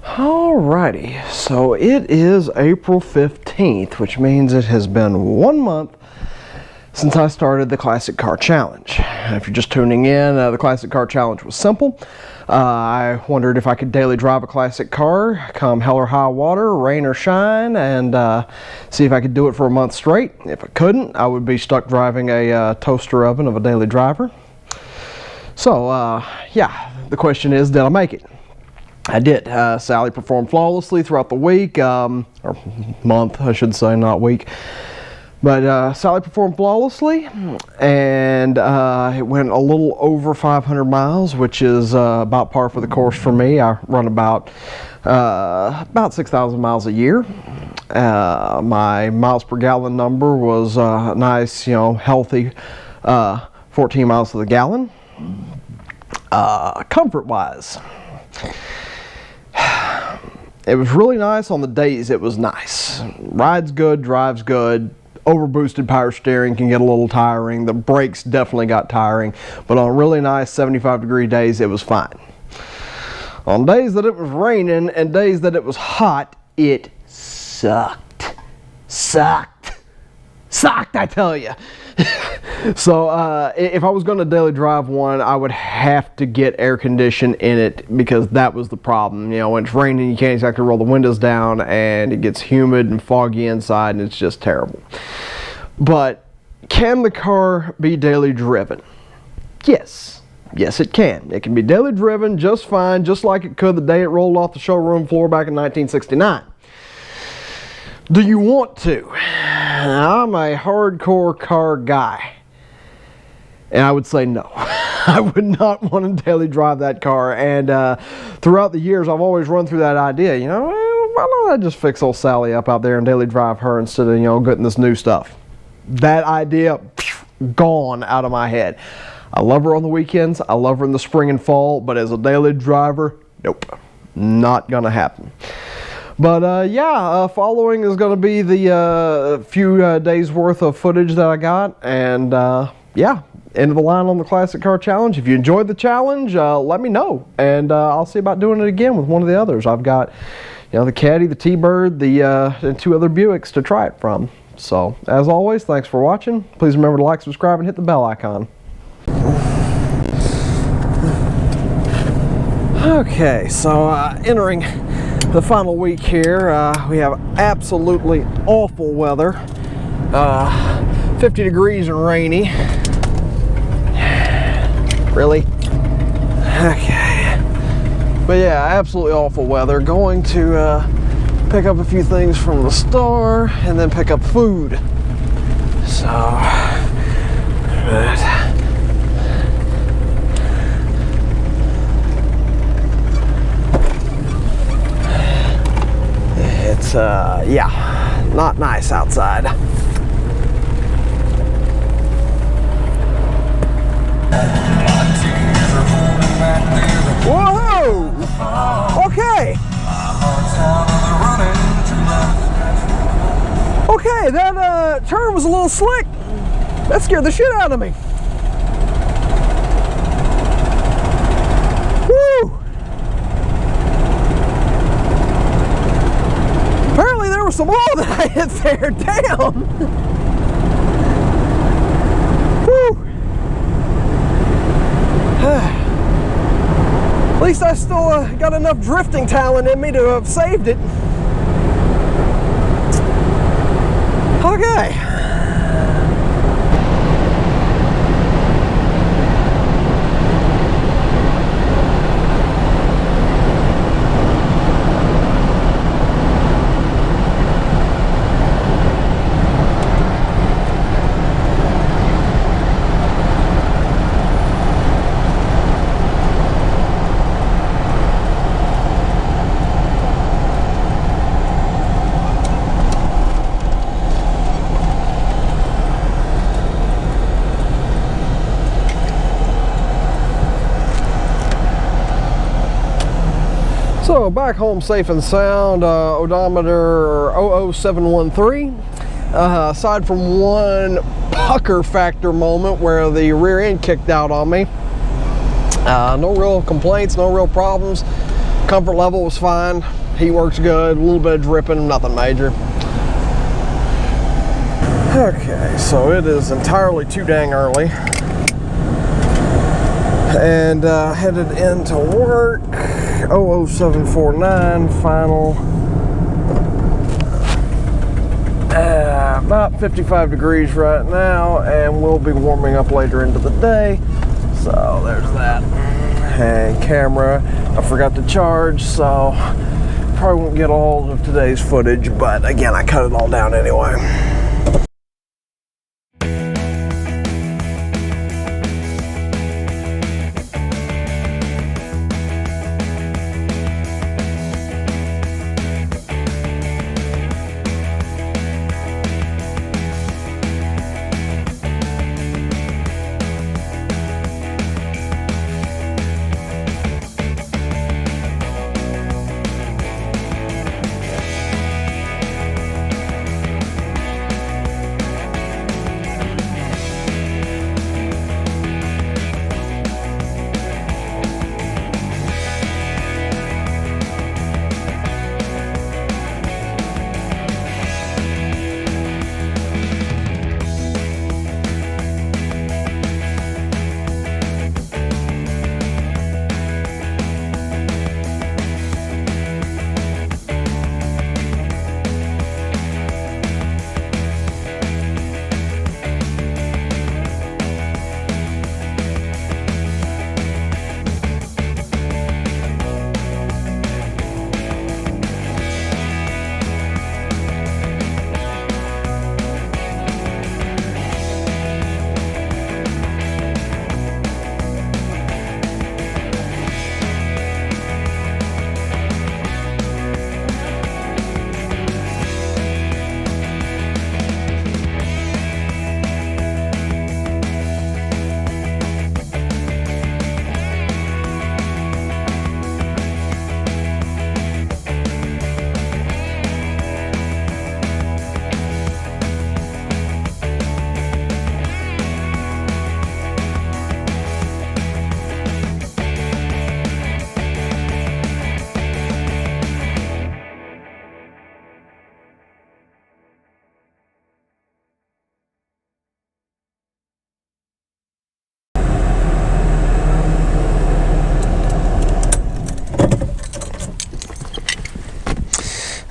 Alrighty, so it is April 15th, which means it has been 1 month since I started the Classic Car Challenge. If you're just tuning in, the Classic Car Challenge was simple. I wondered if I could daily drive a classic car, come hell or high water, rain or shine, and see if I could do it for a month straight. If I couldn't, I would be stuck driving a toaster oven of a daily driver. So, yeah, the question is, did I make it? I did. Sally performed flawlessly throughout the week, or month, I should say, not week. But Sally performed flawlessly, and it went a little over 500 miles, which is about par for the course for me. I run about 6,000 miles a year. My miles per gallon number was a nice, healthy 14 miles to the gallon. Comfort-wise, it was really nice on the days it was nice. Ride's good, drive's good. Overboosted power steering can get a little tiring. The brakes definitely got tiring, but on really nice 75-degree days, it was fine. On days that it was raining and days that it was hot, it sucked. Sucked, I tell you. So if I was going to daily drive one, I would have to get air conditioning in it, because that was the problem. When it's raining, you can't exactly roll the windows down, and it gets humid and foggy inside, and it's just terrible. But can the car be daily driven? Yes. Yes, it can. It can be daily driven just fine, just like it could the day it rolled off the showroom floor back in 1969. Do you want to? I'm a hardcore car guy, and I would say no. I would not want to daily drive that car. And throughout the years, I've always run through that idea. Why don't I just fix old Sally up out there and daily drive her instead of getting this new stuff? That idea, gone out of my head. I love her on the weekends. I love her in the spring and fall. But as a daily driver, nope, not gonna happen. But yeah, following is going to be the few days worth of footage that I got. And yeah, end of the line on the Classic Car Challenge. If you enjoyed the challenge, let me know. And I'll see about doing it again with one of the others. I've got the Caddy, the T-Bird, and 2 other Buicks to try it from. So as always, thanks for watching. Please remember to like, subscribe, and hit the bell icon. Okay, so entering the final week here, we have absolutely awful weather, 50 degrees and rainy. Really? Okay. But yeah, absolutely awful weather. Going to pick up a few things from the store and then pick up food. So, it's yeah, not nice outside. Whoa! Okay. Okay, that turn was a little slick. That scared the shit out of me. Woo! Apparently there was some wall that I hit there. Damn! Woo! At least I still got enough drifting talent in me to have saved it. Okay. So back home safe and sound, odometer 00713. Aside from one pucker factor moment where the rear end kicked out on me. No real complaints, no real problems. Comfort level was fine. Heat works good, a little bit of dripping, nothing major. Okay, so it is entirely too dang early. And headed into work, 00749, final. About 55 degrees right now, and we'll be warming up later into the day. So there's that. And camera, I forgot to charge, so probably won't get all of today's footage, but again, I cut it all down anyway.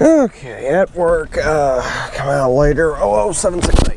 Okay, at work, come out later, 00769.